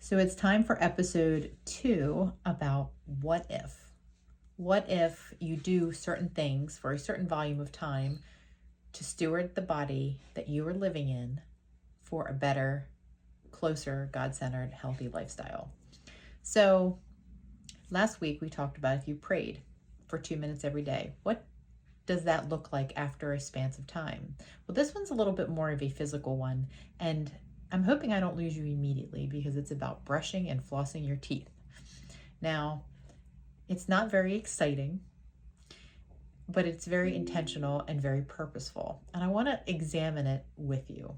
So it's time for episode 2 about what if. What if you do certain things for a certain volume of time to steward the body that you are living in for a better, closer, God-centered, healthy lifestyle? So last week we talked about if you prayed for 2 minutes every day, what does that look like after a span of time? Well, this one's a little bit more of a physical one, and I'm hoping I don't lose you immediately because it's about brushing and flossing your teeth. Now, it's not very exciting, but it's very intentional and very purposeful, and I want to examine it with you.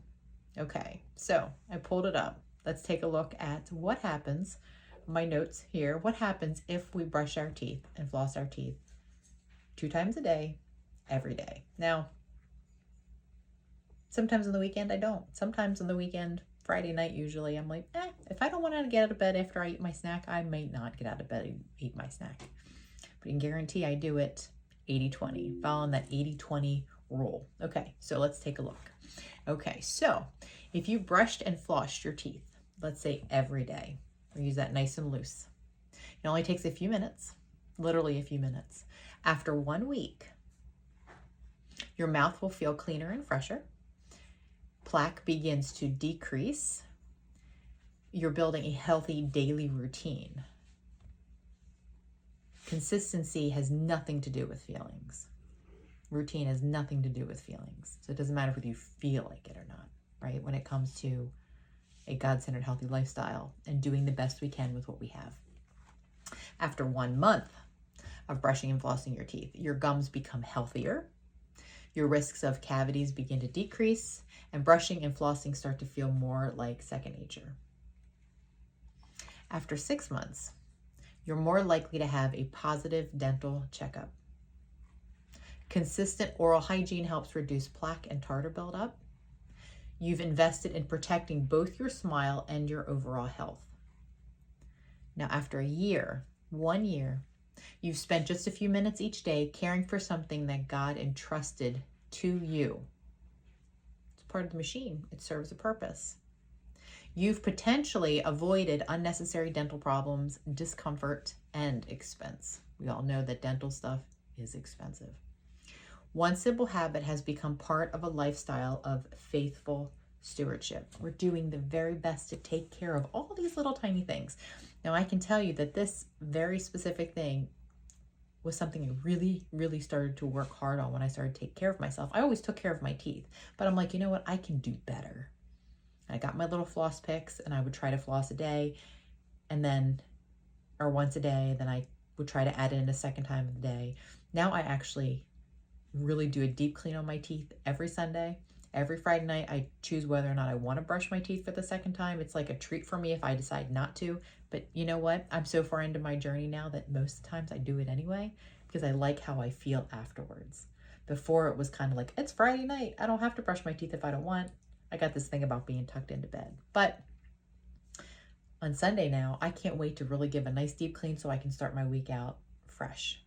Okay, so I pulled it up. Let's take a look at what happens, my notes here, what happens if we brush our teeth and floss our teeth 2 times a day, every day. Now, sometimes on the weekend I don't. Sometimes on the weekend, Friday night usually, I'm like, if I don't want to get out of bed after I eat my snack, I might not get out of bed and eat my snack. But I can guarantee I do it 80-20, following that 80-20 rule. Okay, so let's take a look. Okay, so if you brushed and flossed your teeth, let's say every day, we'll use that nice and loose. It only takes a few minutes, literally a few minutes. After 1 week, your mouth will feel cleaner and fresher. Plaque begins to decrease. You're building a healthy daily routine. Consistency has nothing to do with feelings. Routine has nothing to do with feelings. So it doesn't matter whether you feel like it or not, right? When it comes to a God-centered healthy lifestyle and doing the best we can with what we have. After 1 month of brushing and flossing your teeth, your gums become healthier. Your risks of cavities begin to decrease, and brushing and flossing start to feel more like second nature. After 6 months, you're more likely to have a positive dental checkup. Consistent oral hygiene helps reduce plaque and tartar buildup. You've invested in protecting both your smile and your overall health. Now, after a year, 1 year, you've spent just a few minutes each day caring for something that God entrusted to you. It's part of the machine. It serves a purpose. You've potentially avoided unnecessary dental problems, discomfort, and expense. We all know that dental stuff is expensive. One simple habit has become part of a lifestyle of faithful stewardship. We're doing the very best to take care of all these little tiny things. Now, I can tell you that this very specific thing was something I really started to work hard on when I started to take care of myself. I always took care of my teeth, but I'm like, you know what? I can do better. I got my little floss picks, and I would try to floss a day, or once a day, then I would try to add in a second time of the day. Now I actually really do a deep clean on my teeth every Sunday. Every Friday night, I choose whether or not I want to brush my teeth for the second time. It's like a treat for me if I decide not to. But you know what? I'm so far into my journey now that most of the times I do it anyway because I like how I feel afterwards. Before, it was kind of like, it's Friday night. I don't have to brush my teeth if I don't want. I got this thing about being tucked into bed. But on Sunday now, I can't wait to really give a nice deep clean so I can start my week out fresh.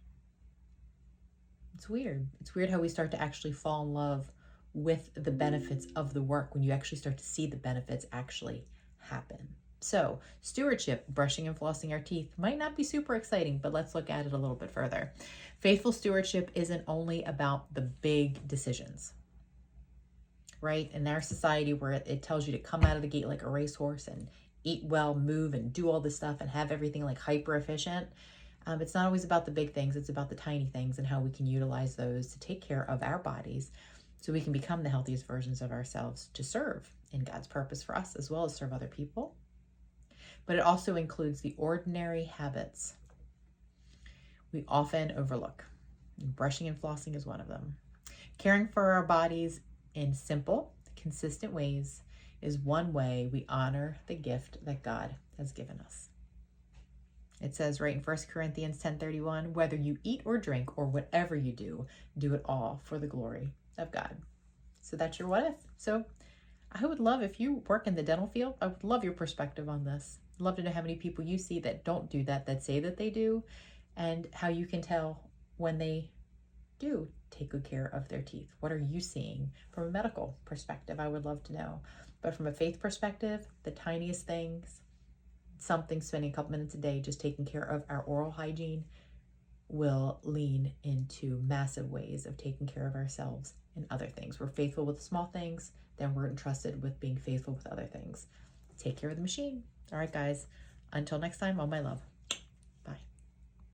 It's weird. It's weird how we start to actually fall in love with the benefits of the work when you actually start to see the benefits actually happen. So, stewardship, brushing and flossing our teeth, might not be super exciting, but let's look at it a little bit further. Faithful stewardship isn't only about the big decisions, right? In our society where it tells you to come out of the gate like a racehorse and eat well, move, and do all this stuff and have everything like hyper efficient, it's not always about the big things. It's about the tiny things and how we can utilize those to take care of our bodies so we can become the healthiest versions of ourselves to serve in God's purpose for us as well as serve other people. But it also includes the ordinary habits we often overlook. Brushing and flossing is one of them. Caring for our bodies in simple, consistent ways is one way we honor the gift that God has given us. It says right in 1 Corinthians 10:31, whether you eat or drink or whatever you do it all for the glory of God. So that's your what if. So I would love, if you work in the dental field, I would love your perspective on this. I'd love to know how many people you see that don't do that say that they do, and how you can tell when they do take good care of their teeth. What are you seeing from a medical perspective? I would love to know. But from a faith perspective, the tiniest things, something, spending a couple minutes a day just taking care of our oral hygiene will lean into massive ways of taking care of ourselves and other things. We're faithful with small things, then we're entrusted with being faithful with other things. Take care of the machine. All right, guys. Until next time, all my love.